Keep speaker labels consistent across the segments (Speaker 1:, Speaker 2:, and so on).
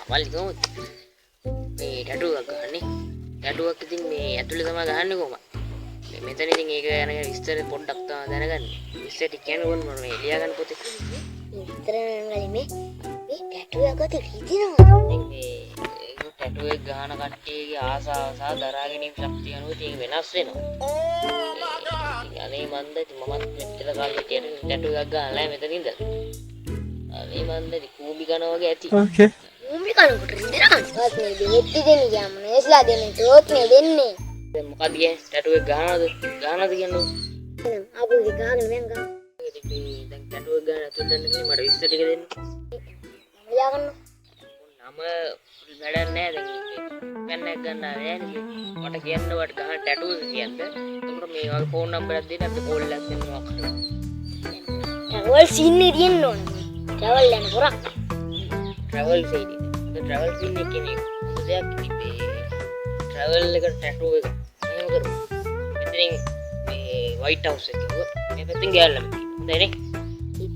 Speaker 1: මල්ලි කොහොමද මේ ටැටුවක් ගහන්නේ? ටැටුවක් ඉතින් මේ ඇතුලේ තමයි ගහන්නේ කොහමද? මෙතන ඉතින් ඒක ගැන විස්තර පොඩ්ඩක් තමයි දැනගන්න. විස්තර ටික කියන්න ඕන මම මේ ලියා ගන්න පොතේ. විස්තර නම් මේ ටැටුවක් අත රීතිනවා. ඉතින් මේ ටැටු එක ගහන කට්ටියගේ ආසාව සහ දරා ගැනීම ශක්තිය අනුව ඒක වෙනස් වෙනවා. අනේ මන්ද ඉතින් මමත් මෙච්චර කාලෙ කියන ටැටු එකක් ගහලා නැහැ මෙතන ඉඳලා. අනේ මන්ද කූඹි කනවා වගේ ඇති. ඕකේ. කූඹි කනකොට රිදෙනවා. වත් මේ දෙහෙත්ටි දෙන්නේ යම් නේස්ලා දෙන්නේ තෝත් නේ දෙන්නේ. දැන් මොකද කියන්නේ ටැටු එක ගහනවද කියන්නේ? ආපු ඉතින් ගහගෙන මම ගහන. දැන් ටැටු එක ගහන අතුල් දෙන්න කිව්වේ මට විස්තර ටික දෙන්න. මම ලියා ගන්නවා. නම වැඩක් නැහැ දැන් පෙන් එක ගන්න නැහැ මට කියන්න වට ගහන ටැටූස් කියන්න. එතකොට මේ වගේ ෆෝන් නම්බරයක් දෙන්න අපිට කෝල් එකක් දෙන්න මොකක් කරලා. ට්‍රැවල් සීන් එක තියෙන්න ඕන. ට්‍රැවල් යන පොරක්. ට්‍රැවල් සීන් එක. ට්‍රැවල් සීන් එක කියන්නේ දෙයක් තිබේ. ට්‍රැවල් එක ටැටූ එක. එහෙම කරමු. මෙතනින් මේ වයිට් හවුස් එක කිව්වා. මේ පැත්තෙන් ගෑල්ලම තියෙනවා. හොඳයි නේ?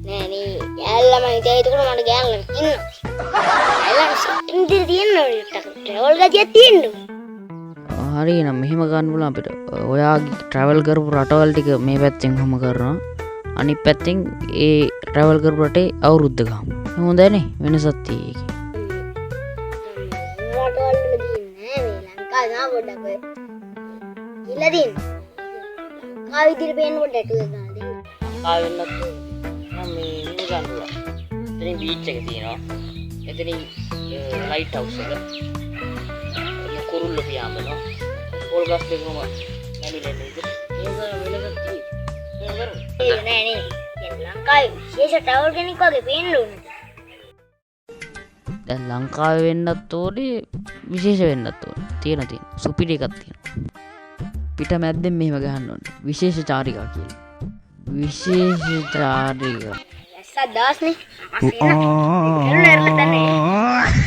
Speaker 1: නෑ නේ ගෑල්ලම හිටියා එතකොට මට ගෑල්ලම ඉන්නවා. ට්‍රැවල් ගතියක් තියෙනවා.
Speaker 2: හරි නම් මෙහෙම ගන්න පුළුවන් අපිට. ඔයාගේ ට්‍රැවල් කරපු රටවල් ටික මේ පැත්තෙන් හැම කරනවා. අනිත් පැත්තෙන් ඒ ට්‍රැවල් කරපු රටේ අවුරුද්ද ගහමු. හොඳයි නේ වෙනසක් තියෙයි.
Speaker 1: රටවල් වල දින්නේ මේ ලංකාවේ නා පොඩ්ඩක් ඔය. ඉල්ල දින්න. ලංකාවේ විදිහට පේන්න පොඩ්ඩක් ටැටු එක ගන්න දෙන්න. ලංකාවේ වෙන්නත් නම් මේ ගන්න පුළුවන්. එතනින් බීච් එක තියෙනවා. එතනින් ලයිට් හවුස් එක කුරුල්ල පියාඹනවා පොල් ගස් දෙකම නැමිලා නේද ඒක වෙලකට තියෙන්නේ නෑ නේ දැන් ලංකාවේ විශේෂ ටවර් කෙනෙක් වගේ පේන්න ඕනේ
Speaker 2: දැන් ලංකාවේ වෙන්නත් ඕනේ විශේෂ වෙන්නත් ඕනේ තියෙන සුපිරි එකක් තියෙනවා පිට මැද්දෙන් මෙහෙම ගහන්න ඕනේ විශේෂ චාරිකා කියලා විශේෂ චාරිකා
Speaker 1: ඇස්සා දාස්නේ පස්සේ එන්න එන්න තන්නේ